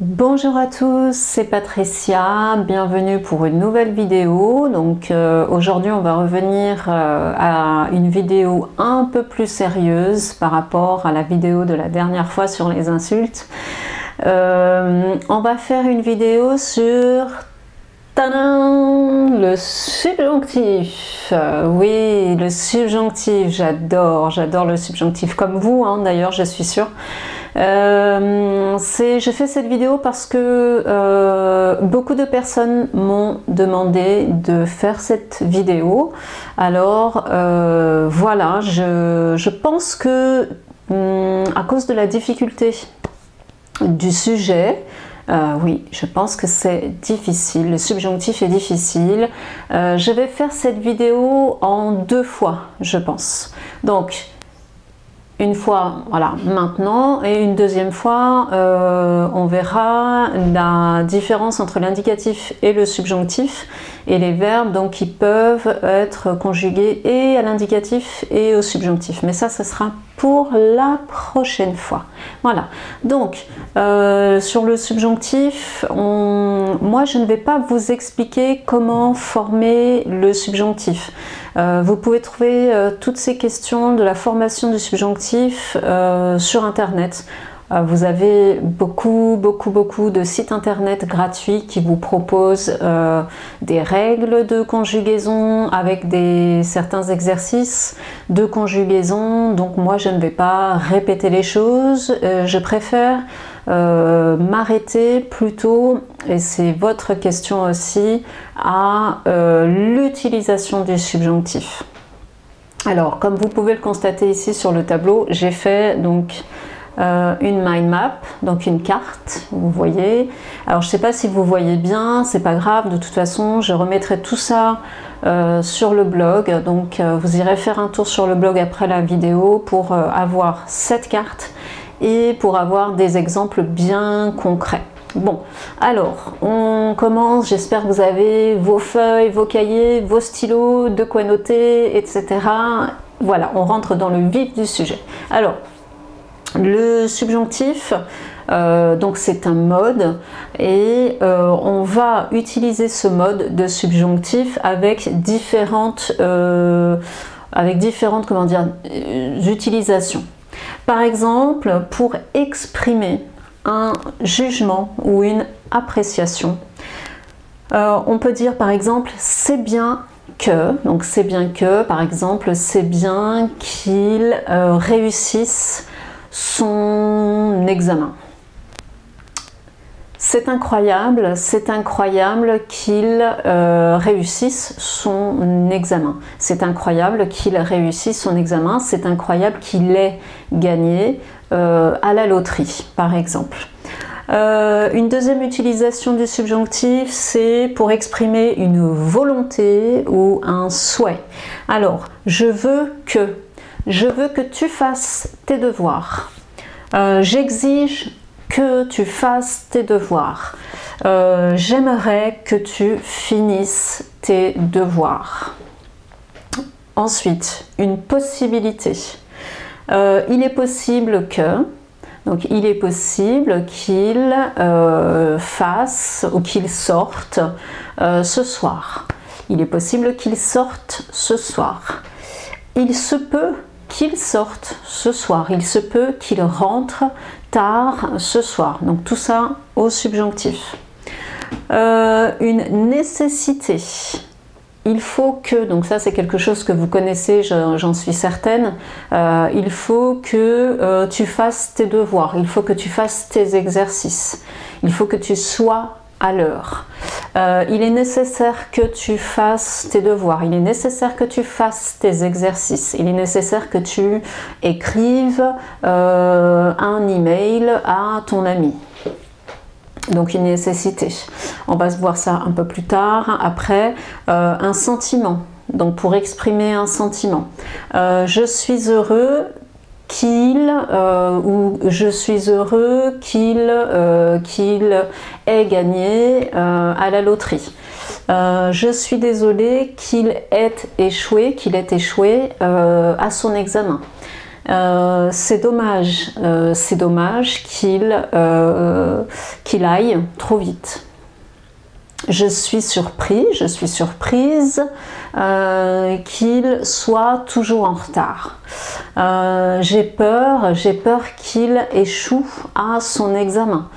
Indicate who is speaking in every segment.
Speaker 1: Bonjour à tous, c'est Patricia, bienvenue pour une nouvelle vidéo. Donc aujourd'hui on va revenir à une vidéo un peu plus sérieuse par rapport à la vidéo de la dernière fois sur les insultes. On va faire une vidéo sur tadam, le subjonctif. Oui, le subjonctif, j'adore le subjonctif, comme vous hein, d'ailleurs, je suis sûre. Je fais cette vidéo parce que beaucoup de personnes m'ont demandé de faire cette vidéo. Alors voilà, je pense que à cause de la difficulté du sujet, oui, je pense que c'est difficile, le subjonctif est difficile. Je vais faire cette vidéo en deux fois, je pense. Donc, une fois, voilà, maintenant, et une deuxième fois, on verra la différence entre l'indicatif et le subjonctif et les verbes donc qui peuvent être conjugués et à l'indicatif et au subjonctif. Mais ça sera pour la prochaine fois. Voilà. Donc, sur le subjonctif, moi, je ne vais pas vous expliquer comment former le subjonctif. Vous pouvez trouver toutes ces questions de la formation du subjonctif sur Internet. Vous avez beaucoup de sites internet gratuits qui vous proposent des règles de conjugaison avec certains exercices de conjugaison. Donc moi je ne vais pas répéter les choses, je préfère m'arrêter plutôt, et c'est votre question aussi, à l'utilisation du subjonctif. Alors comme vous pouvez le constater ici sur le tableau, j'ai fait donc une mind map, donc une carte, vous voyez. Alors je ne sais pas si vous voyez bien, c'est pas grave, de toute façon je remettrai tout ça sur le blog, donc vous irez faire un tour sur le blog après la vidéo pour avoir cette carte et pour avoir des exemples bien concrets. Bon, alors on commence, j'espère que vous avez vos feuilles, vos cahiers, vos stylos, de quoi noter, etc. Voilà, on rentre dans le vif du sujet. Alors, le subjonctif, donc c'est un mode et on va utiliser ce mode de subjonctif avec différentes comment dire, utilisations. Par exemple, pour exprimer un jugement ou une appréciation, on peut dire par exemple c'est bien que, donc c'est bien que, par exemple c'est bien qu'il réussisse son examen. C'est incroyable qu'il réussisse son examen. C'est incroyable qu'il réussisse son examen. C'est incroyable qu'il ait gagné à la loterie, par exemple. Une deuxième utilisation du subjonctif, c'est pour exprimer une volonté ou un souhait. Alors, je veux que tu fasses tes devoirs. J'exige que tu fasses tes devoirs. J'aimerais que tu finisses tes devoirs. Ensuite, une possibilité. Il est possible que, donc il est possible qu'il fasse ou qu'il sorte ce soir. Il est possible qu'il sorte ce soir. Il se peut qu'il sorte ce soir, il se peut qu'il rentre tard ce soir. Donc tout ça au subjonctif. Une nécessité. Il faut que, donc ça c'est quelque chose que vous connaissez, j'en suis certaine, il faut que tu fasses tes devoirs, il faut que tu fasses tes exercices, il faut que tu sois à l'heure. Il est nécessaire que tu fasses tes devoirs, il est nécessaire que tu fasses tes exercices, il est nécessaire que tu écrives un email à ton ami. Donc une nécessité. On va se voir ça un peu plus tard. Après, un sentiment. Donc pour exprimer un sentiment. Je suis heureux qu'il ou je suis heureux qu'il ait gagné à la loterie. Je suis désolée qu'il ait échoué à son examen. c'est dommage qu'il aille trop vite. Je suis surprise qu'il soit toujours en retard. J'ai peur qu'il échoue à son examen.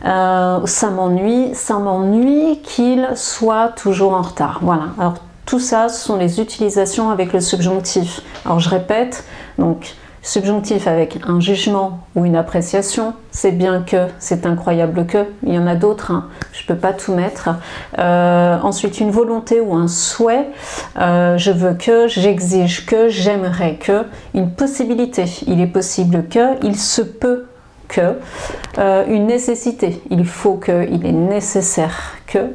Speaker 1: Ça m'ennuie qu'il soit toujours en retard. Voilà. Alors tout ça, ce sont les utilisations avec le subjonctif. Alors je répète, donc subjonctif avec un jugement ou une appréciation, c'est bien que, c'est incroyable que, il y en a d'autres, hein, je ne peux pas tout mettre. Ensuite, une volonté ou un souhait, je veux que, j'exige que, j'aimerais que, une possibilité, il est possible que, il se peut que, une nécessité, il faut que, il est nécessaire que,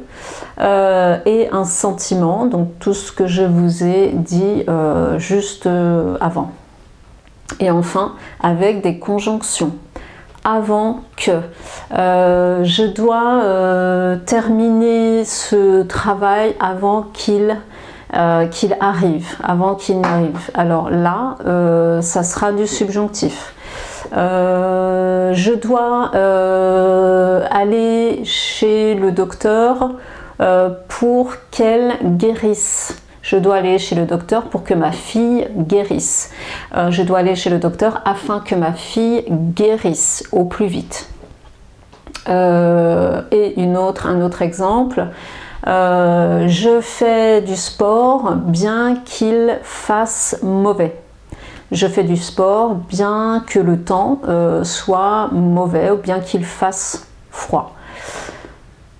Speaker 1: et un sentiment, donc tout ce que je vous ai dit juste avant. Et enfin, avec des conjonctions. Avant que. Je dois terminer ce travail avant qu'il arrive, avant qu'il n'arrive. Alors là, ça sera du subjonctif. Je dois aller chez le docteur pour qu'elle guérisse. Je dois aller chez le docteur pour que ma fille guérisse. Je dois aller chez le docteur afin que ma fille guérisse au plus vite. Et un autre exemple. Je fais du sport bien qu'il fasse mauvais. Je fais du sport bien que le temps soit mauvais ou bien qu'il fasse froid.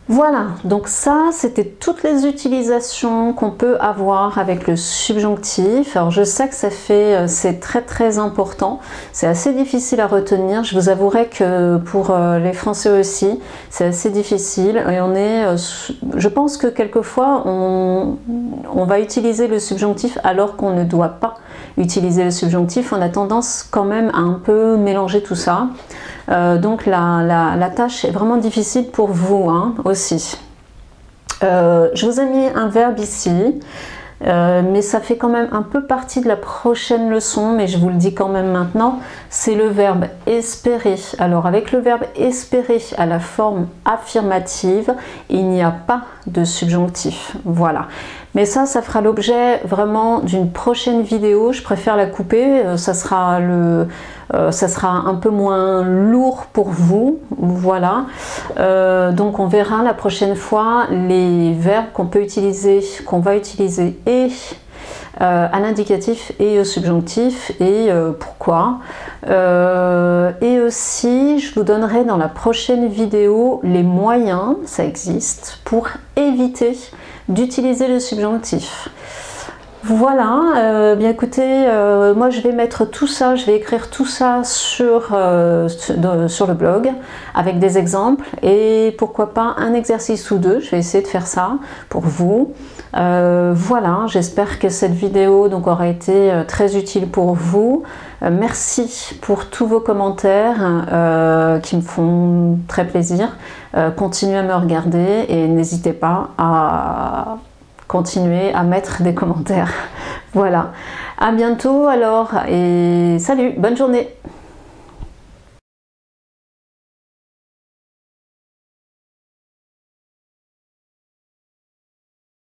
Speaker 1: Voilà, donc ça, c'était toutes les utilisations qu'on peut avoir avec le subjonctif. Alors je sais que c'est très important, c'est assez difficile à retenir. Je vous avouerai que pour les Français aussi, c'est assez difficile. Et je pense que quelquefois, on va utiliser le subjonctif alors qu'on ne doit pas utiliser le subjonctif. On a tendance quand même à un peu mélanger tout ça. Donc la tâche est vraiment difficile pour vous hein, aussi. Je vous ai mis un verbe ici, mais ça fait quand même un peu partie de la prochaine leçon, mais je vous le dis quand même maintenant, c'est le verbe espérer. Alors avec le verbe espérer à la forme affirmative, il n'y a pas de subjonctif. Voilà. Mais ça fera l'objet vraiment d'une prochaine vidéo. Je préfère la couper, ça sera un peu moins lourd pour vous. Voilà. Donc on verra la prochaine fois les verbes qu'on va utiliser et à l'indicatif et au subjonctif et pourquoi. Et aussi, je vous donnerai dans la prochaine vidéo les moyens, ça existe, pour éviter d'utiliser le subjonctif. Voilà, bien écoutez, moi je vais mettre tout ça, je vais écrire tout ça sur le blog avec des exemples et pourquoi pas un exercice ou deux, je vais essayer de faire ça pour vous. Voilà, j'espère que cette vidéo donc aura été très utile pour vous. Merci pour tous vos commentaires qui me font très plaisir. Continuez à me regarder et n'hésitez pas à continuer à mettre des commentaires. Voilà, à bientôt alors et salut, bonne journée.